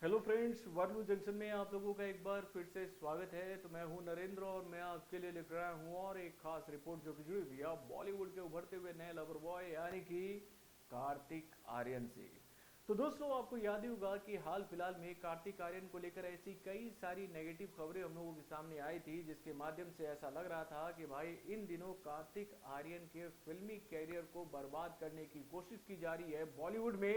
Hello friends, वाटलू junction में आप लोगों का एक बार फिर से स्वागत है। तो मैं हूं नरेंद्र और मैं आपके लिए लेकर आया हूं और एक खास रिपोर्ट जो कि जुड़ी हुई है बॉलीवुड के उभरते हुए नए लवर बॉय यानी कि कार्तिक आर्यन से। तो दोस्तों, आपको याद ही होगा कि हाल फिलहाल में कार्तिक आर्यन को लेकर ऐसी कई सारी नेगेटिव खबरें हम लोगों के सामने आई थी, जिसके माध्यम से ऐसा लग रहा था कि भाई इन दिनों कार्तिक आर्यन के फिल्मी कैरियर को बर्बाद करने की कोशिश की जा रही है बॉलीवुड में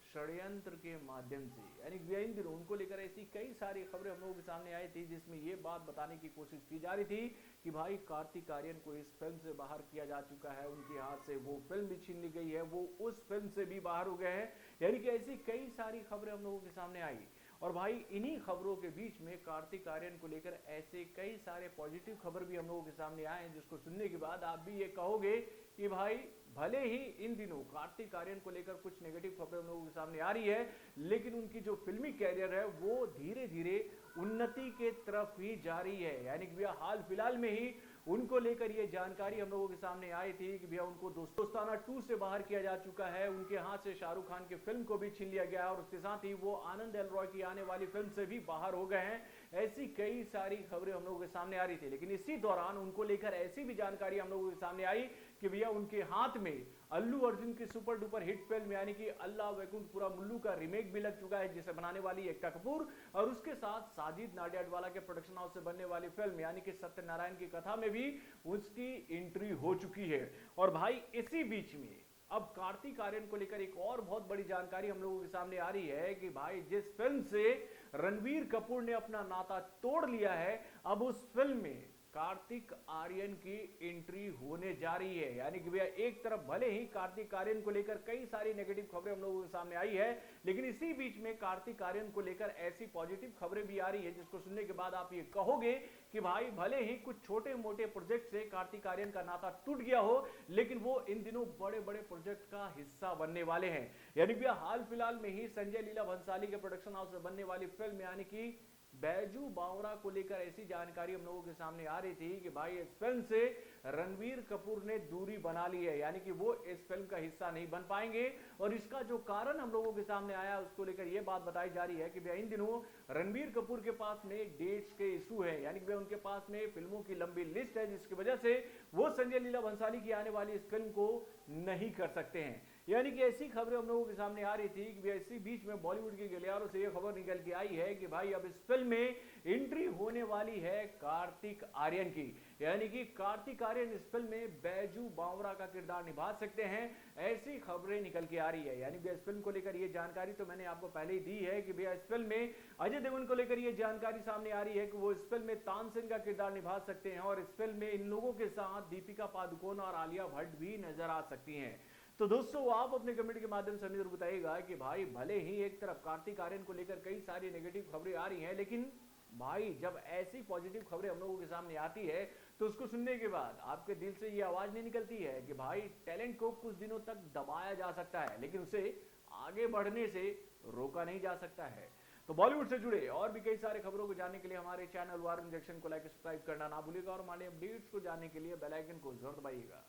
षड्यंत्र के माध्यम से। यानी कि इन दिनों उनको लेकर ऐसी कई सारी खबरें हम लोगों के सामने आई थी, जिसमें ये बात बताने की कोशिश की जा रही थी कि भाई कार्तिक आर्यन को इस फिल्म से बाहर किया जा चुका है, उनके हाथ से वो फिल्म भी छीन ली गई है, वो उस फिल्म से भी बाहर हो गए हैं। यानी कि ऐसी कई सारी खबरें हम लोगों के सामने आई। और भाई इन्हीं खबरों के बीच में कार्तिक आर्यन को लेकर ऐसे कई सारे पॉजिटिव खबर भी हम लोगों के सामने आए हैं, जिसको सुनने के बाद आप भी ये कहोगे कि भाई भले ही इन दिनों कार्तिक आर्यन को लेकर कुछ नेगेटिव खबरें हम लोगों के सामने आ रही है, लेकिन उनकी जो फिल्मी कैरियर है वो धीरे धीरे उन्नति के तरफ ही जा रही है। यानी कि भैया हाल फिलहाल में ही उनको लेकर ये जानकारी हम लोगों के सामने आई थी कि भैया उनको दोस्ताना 2 से बाहर किया जा चुका है, उनके हाथ से शाहरुख खान की फिल्म को भी छीन लिया गया है और उसके साथ ही वो आनंद एल रॉय की आने वाली फिल्म से भी बाहर हो गए हैं। ऐसी कई सारी खबरें हम लोगों के सामने आ रही थी, लेकिन इसी दौरान उनको लेकर ऐसी भी जानकारी हम लोगों के सामने आई कि भैया उनके हाथ में अल्लू अर्जुन की सुपर डुपर हिट फिल्म यानी कि अल्लाह वैकुंठपुरा मुल्लू का रीमेक भी लग चुका है, जिसे बनाने वाली एकता कपूर और उसके साथ साजिद नाडियाडवाला के प्रोडक्शन हाउस से बनने वाली फिल्म यानी कि सत्यनारायण की कथा में भी उसकी एंट्री हो चुकी है। और भाई इसी बीच में अब कार्तिक आर्यन को लेकर एक और बहुत बड़ी जानकारी हम लोगों के सामने आ रही है कि भाई जिस फिल्म से रणवीर कपूर ने अपना नाता तोड़ लिया है, अब उस फिल्म में कार्तिक आर्यन की एंट्री होने जा रही है। यानी कि भैया एक तरफ भले ही कार्तिक आर्यन को लेकर कई सारी नेगेटिव खबरें हम लोगों के सामने आई है, लेकिन इसी बीच में कार्तिक आर्यन को लेकर ऐसी पॉजिटिव खबरें भी आ रही है, जिसको सुनने के बाद आप ये कहोगे कि भाई भले ही कुछ छोटे मोटे प्रोजेक्ट से कार्तिक आर्यन का नाता टूट गया हो, लेकिन वो इन दिनों बड़े बड़े प्रोजेक्ट का हिस्सा बनने वाले हैं। यानी भैया हाल फिलहाल में ही संजय लीला भंसाली के प्रोडक्शन हाउस से बनने वाली फिल्म यानी कि बैजू बावरा को लेकर ऐसी जानकारी हम लोगों के सामने आ रही थी कि भाई इस फिल्म से रणवीर कपूर ने दूरी बना ली है, यानी कि वो इस फिल्म का हिस्सा नहीं बन पाएंगे। और इसका जो कारण हम लोगों के सामने आया उसको लेकर यह बात बताई जा रही है कि भाई इन दिनों रणवीर कपूर के पास में डेट्स के इशू है, यानी कि उनके पास में फिल्मों की लंबी लिस्ट है, जिसकी वजह से वो संजय लीला भंसाली की आने वाली इस फिल्म को नहीं कर सकते हैं। यानी कि ऐसी खबरें हम लोगों के सामने आ रही थी कि इसी बीच में बॉलीवुड के गलियारों से यह खबर निकल के आई है कि भाई अब इस फिल्म में एंट्री होने वाली है कार्तिक आर्यन की। यानी कि कार्तिक आर्यन इस फिल्म में बैजू बावरा का किरदार निभा सकते हैं, ऐसी खबरें निकल के आ रही है। यानी कि इस फिल्म को लेकर यह जानकारी तो मैंने आपको पहले ही दी है कि भैया इस फिल्म में अजय देवगन को लेकर यह जानकारी सामने आ रही है कि वो इस फिल्म में तानसेन का किरदार निभा सकते हैं और इस फिल्म में इन लोगों के साथ दीपिका पादुकोण और आलिया भट्ट भी नजर आ सकती हैं। तो दोस्तों, आप अपने कमेंट के माध्यम से जरूर बताइएगा कि भाई भले ही एक तरफ कार्तिक आर्यन को लेकर कई सारी नेगेटिव खबरें आ रही हैं, लेकिन भाई जब ऐसी पॉजिटिव खबरें हम लोगों के सामने आती है तो उसको सुनने के बाद आपके दिल से ये आवाज नहीं निकलती है कि भाई टैलेंट को कुछ दिनों तक दबाया जा सकता है, लेकिन उसे आगे बढ़ने से रोका नहीं जा सकता है। तो बॉलीवुड से जुड़े और भी कई सारे खबरों को जानने के लिए हमारे चैनल वार इंजेक्शन को लाइक सब्सक्राइब करना ना भूलिएगा और हमारे अपडेट्स को जानने के लिए बेल आइकन को जरूर दबाइएगा।